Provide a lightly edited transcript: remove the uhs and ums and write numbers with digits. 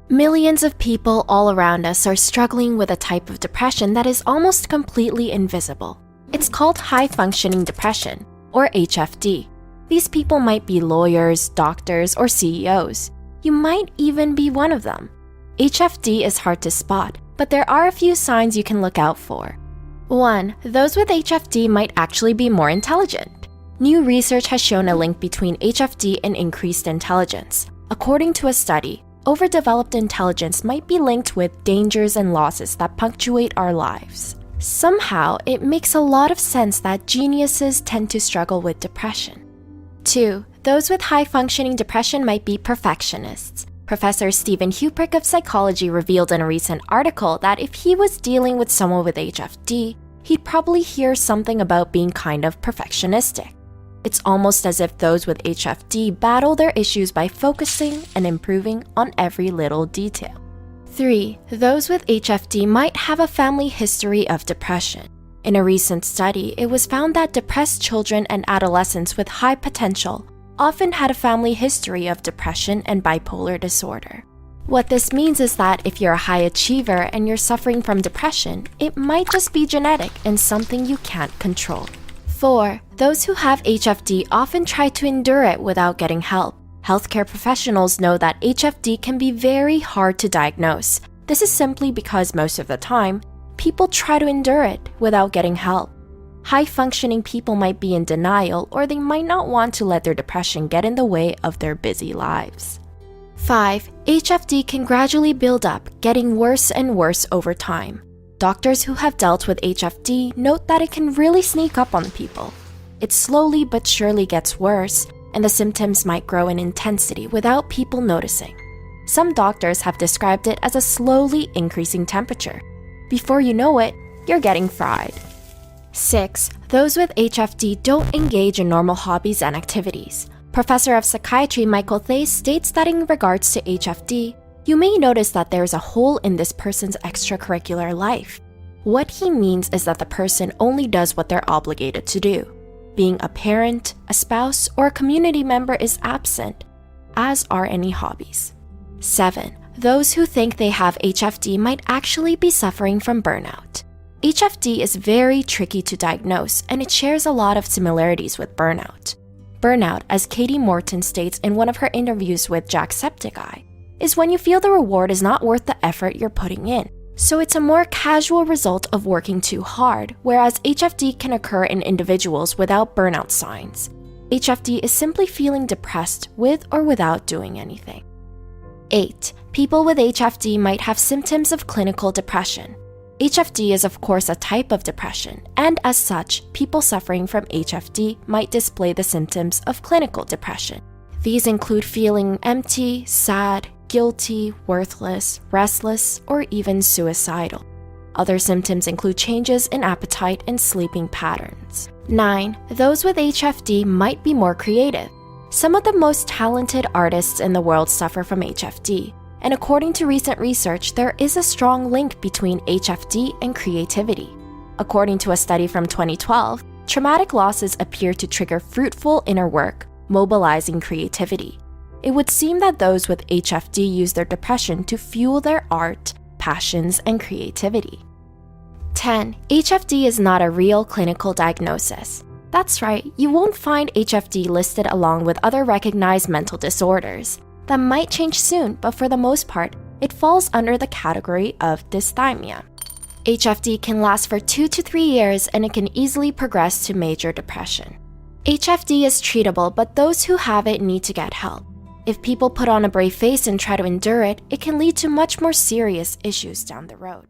Millions of people all around us are struggling with a type of depression that is almost completely invisible. It's called high-functioning depression, or HFD. These people might be lawyers, doctors, or CEOs. You might even be one of them. HFD is hard to spot, but there are a few signs you can look out for. 1. Those with HFD might actually be more intelligent. New research has shown a link between HFD and increased intelligence. According to a study, overdeveloped intelligence might be linked with dangers and losses that punctuate our lives. Somehow, it makes a lot of sense that geniuses tend to struggle with depression. 2. Those with high-functioning depression might be perfectionists. Professor Stephen Huprick of psychology revealed in a recent article that if he was dealing with someone with HFD, he'd probably hear something about being kind of perfectionistic. It's almost as if those with HFD battle their issues by focusing and improving on every little detail. 3. Those with HFD might have a family history of depression. In a recent study, it was found that depressed children and adolescents with high potential often had a family history of depression and bipolar disorder. What this means is that if you're a high achiever and you're suffering from depression, it might just be genetic and something you can't control. 4. Those who have HFD often try to endure it without getting help. Healthcare professionals know that HFD can be very hard to diagnose. This is simply because most of the time, people try to endure it without getting help. High-functioning people might be in denial, or they might not want to let their depression get in the way of their busy lives. 5. HFD can gradually build up, getting worse and worse over time. Doctors who have dealt with HFD note that it can really sneak up on people. It slowly but surely gets worse, and the symptoms might grow in intensity without people noticing. Some doctors have described it as a slowly increasing temperature. Before you know it, you're getting fried. 6. Those with HFD don't engage in normal hobbies and activities. Professor of psychiatry Michael Thays states that in regards to HFD, you may notice that there's a hole in this person's extracurricular life. What he means is that the person only does what they're obligated to do. Being a parent, a spouse, or a community member is absent, as are any hobbies. 7. Those who think they have HFD might actually be suffering from burnout. HFD is very tricky to diagnose, and it shares a lot of similarities with burnout. Burnout, as Katie Morton states in one of her interviews with Jacksepticeye, is when you feel the reward is not worth the effort you're putting in. So it's a more casual result of working too hard, whereas HFD can occur in individuals without burnout signs. HFD is simply feeling depressed with or without doing anything. 8. People with HFD might have symptoms of clinical depression. HFD is of course a type of depression, and as such, people suffering from HFD might display the symptoms of clinical depression. These include feeling empty, sad, guilty, worthless, restless, or even suicidal. Other symptoms include changes in appetite and sleeping patterns. 9. Those with HFD might be more creative. Some of the most talented artists in the world suffer from HFD, and according to recent research, there is a strong link between HFD and creativity. According to a study from 2012, traumatic losses appear to trigger fruitful inner work, mobilizing creativity. It would seem that those with HFD use their depression to fuel their art, passions, and creativity. 10. HFD is not a real clinical diagnosis. That's right, you won't find HFD listed along with other recognized mental disorders. That might change soon, but for the most part, it falls under the category of dysthymia. HFD can last for 2 to 3 years, and it can easily progress to major depression. HFD is treatable, but those who have it need to get help. If people put on a brave face and try to endure it, it can lead to much more serious issues down the road.